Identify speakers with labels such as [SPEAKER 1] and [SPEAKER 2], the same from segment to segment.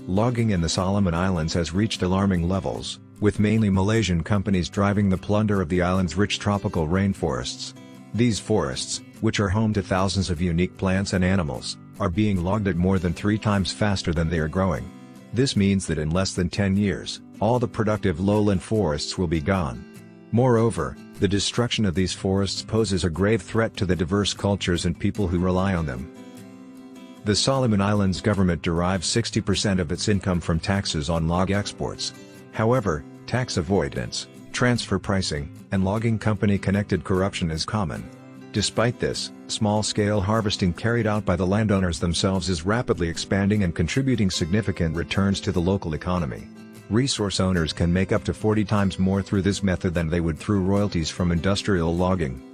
[SPEAKER 1] Logging in the Solomon Islands has reached alarming levels, with mainly Malaysian companies driving the plunder of the island's rich tropical rainforests. These forests, which are home to thousands of unique plants and animals, are being logged at more than 3 times faster than they are growing. This means that in less than 10 years, all the productive lowland forests will be gone. Moreover, the destruction of these forests poses a grave threat to the diverse cultures and people who rely on them. The Solomon Islands government derives 60% of its income from taxes on log exports. However, tax avoidance, transfer pricing, and logging company-connected corruption is common. Despite this, small-scale harvesting carried out by the landowners themselves is rapidly expanding and contributing significant returns to the local economy. Resource owners can make up to 40 times more through this method than they would through royalties from industrial logging.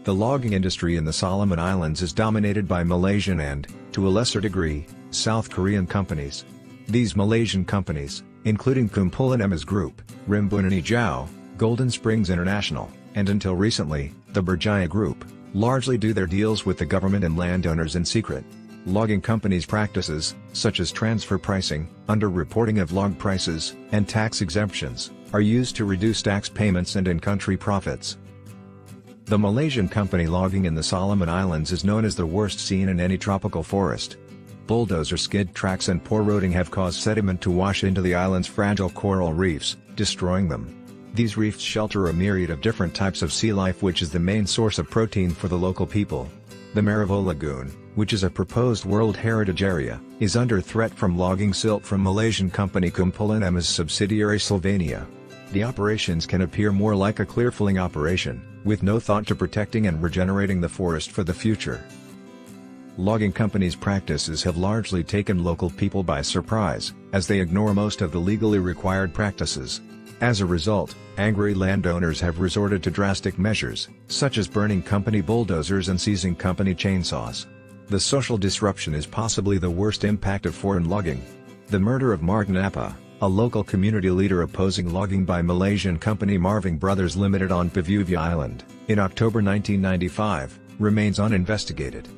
[SPEAKER 1] The logging industry in the Solomon Islands is dominated by Malaysian and, to a lesser degree, South Korean companies. These Malaysian companies, including Kumpulan Emas Group, Rimbun Hijau, Golden Springs International, and until recently, the Berjaya Group, largely do their deals with the government and landowners in secret. Logging companies' practices, such as transfer pricing, underreporting of log prices, and tax exemptions, are used to reduce tax payments and in-country profits. The Malaysian company logging in the Solomon Islands is known as the worst seen in any tropical forest. Bulldozer skid tracks and poor roading have caused sediment to wash into the island's fragile coral reefs, destroying them. These reefs shelter a myriad of different types of sea life, which is the main source of protein for the local people. The Marivo Lagoon, which is a proposed World Heritage Area, is under threat from logging silt from Malaysian company Kumpulan Emas subsidiary Sylvania. The operations can appear more like a clear-filling operation, with no thought to protecting and regenerating the forest for the future. Logging companies' practices have largely taken local people by surprise, as they ignore most of the legally required practices. As a result, angry landowners have resorted to drastic measures, such as burning company bulldozers and seizing company chainsaws. The social disruption is possibly the worst impact of foreign logging. The murder of Martin Appa, a local community leader opposing logging by Malaysian company Marving Brothers Limited on Pavuvia Island, in October 1995, remains uninvestigated.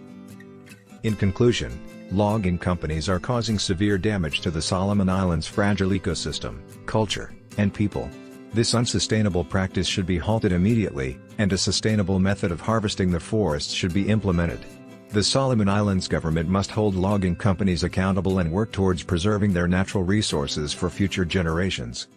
[SPEAKER 1] In conclusion, logging companies are causing severe damage to the Solomon Islands' fragile ecosystem, culture, and people. This unsustainable practice should be halted immediately, and a sustainable method of harvesting the forests should be implemented. The Solomon Islands government must hold logging companies accountable and work towards preserving their natural resources for future generations.